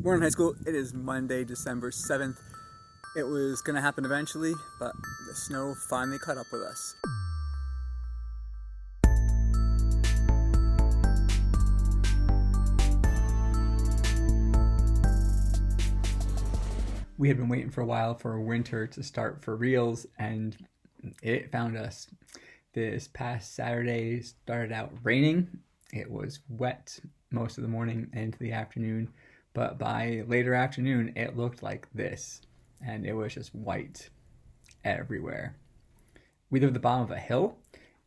Warren High School. It is Monday, December 7th. It was going to happen eventually, but the snow finally caught up with us. We had been waiting for a while for winter to start for reals, and it found us. This past Saturday started out raining. It was wet most of the morning and into the afternoon, but by later afternoon it looked like this, and it was just white everywhere. We live at the bottom of a hill,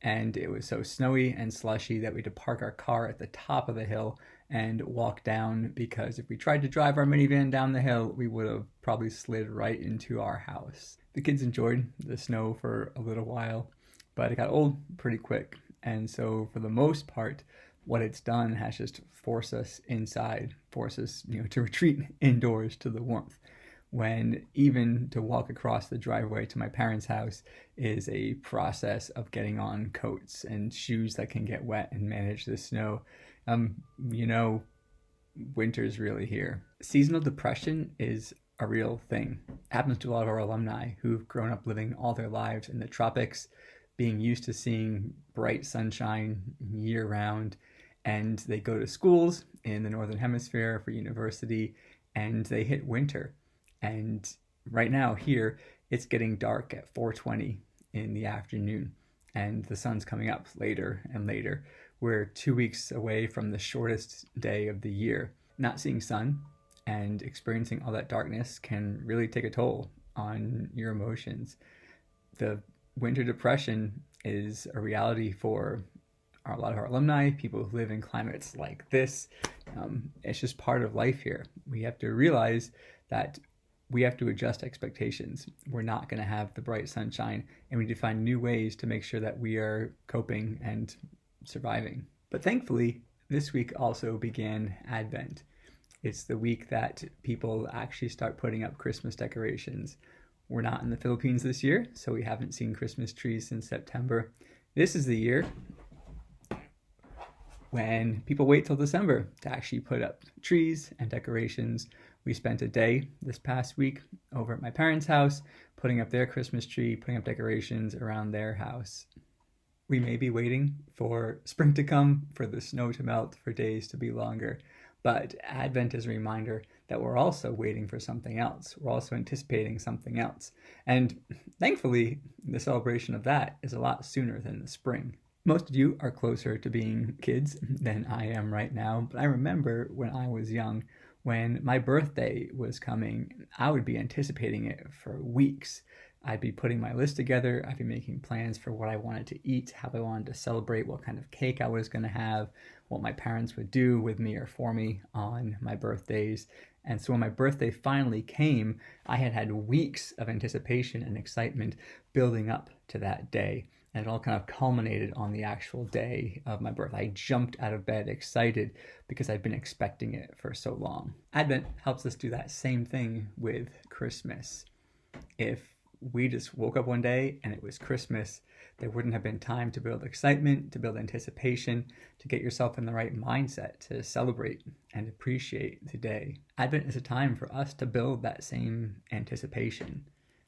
and it was so snowy and slushy that we had to park our car at the top of the hill and walk down, because if we tried to drive our minivan down the hill, we would have probably slid right into our house. The kids enjoyed the snow for a little while, but it got old pretty quick. And so for the most part, what it's done has just forced us inside, forced us, to retreat indoors to the warmth. When even to walk across the driveway to my parents' house is a process of getting on coats and shoes that can get wet and manage the snow. Winter's really here. Seasonal depression is a real thing. It happens to a lot of our alumni who've grown up living all their lives in the tropics, being used to seeing bright sunshine year round, and they go to schools in the Northern Hemisphere for university, and they hit winter. And right now here, it's getting dark at 4:20 in the afternoon, and the sun's coming up later and later. We're 2 weeks away from the shortest day of the year. Not seeing sun and experiencing all that darkness can really take a toll on your emotions. The winter depression is a reality for a lot of our alumni, people who live in climates like this. It's just part of life here. We have to realize that we have to adjust expectations. We're not going to have the bright sunshine, and we need to find new ways to make sure that we are coping and surviving. But thankfully, this week also began Advent. It's the week that people actually start putting up Christmas decorations. We're not in the Philippines this year, so we haven't seen Christmas trees since September. This is the year when people wait till December to actually put up trees and decorations. We spent a day this past week over at my parents' house, putting up their Christmas tree, putting up decorations around their house. We may be waiting for spring to come, for the snow to melt, for days to be longer, but Advent is a reminder that we're also waiting for something else. We're also anticipating something else. And thankfully, the celebration of that is a lot sooner than the spring. Most of you are closer to being kids than I am right now, but I remember when I was young, when my birthday was coming, I would be anticipating it for weeks. I'd be putting my list together. I'd be making plans for what I wanted to eat, how I wanted to celebrate, what kind of cake I was going to have, what my parents would do with me or for me on my birthdays. And so when my birthday finally came, I had had weeks of anticipation and excitement building up to that day. And it all kind of culminated on the actual day of my birth. I jumped out of bed excited because I'd been expecting it for so long. Advent helps us do that same thing with Christmas. If we just woke up one day and it was Christmas, there wouldn't have been time to build excitement, to build anticipation, to get yourself in the right mindset to celebrate and appreciate the day. Advent is a time for us to build that same anticipation.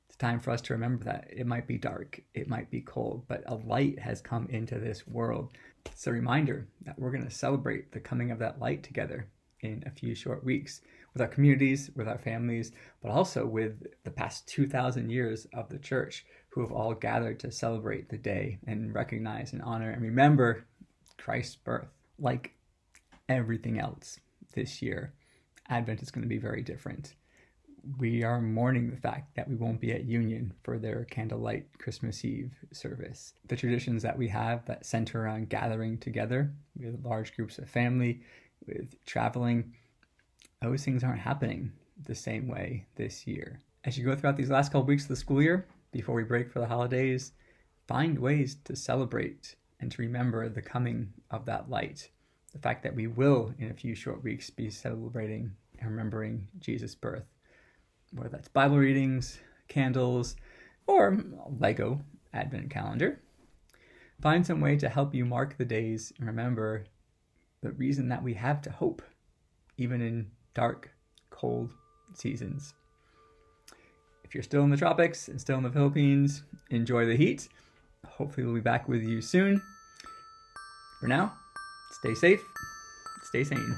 It's time for us to remember that it might be dark, it might be cold, but a light has come into this world. It's a reminder that we're going to celebrate the coming of that light together in a few short weeks with our communities, with our families, but also with the past 2,000 years of the church, who have all gathered to celebrate the day and recognize and honor and remember Christ's birth. Like everything else this year, Advent is going to be very different. We are mourning the fact that we won't be at Union for their candlelight Christmas Eve service. The traditions that we have that center around gathering together with large groups of family, with traveling, those things aren't happening the same way this year. As you go throughout these last couple weeks of the school year, before we break for the holidays, find ways to celebrate and to remember the coming of that light. The fact that we will, in a few short weeks, be celebrating and remembering Jesus' birth. Whether that's Bible readings, candles, or Lego Advent calendar. Find some way to help you mark the days and remember the reason that we have to hope, even in dark, cold seasons. If you're still in the tropics and still in the Philippines, enjoy the heat. Hopefully we'll be back with you soon. For now, stay safe, stay sane.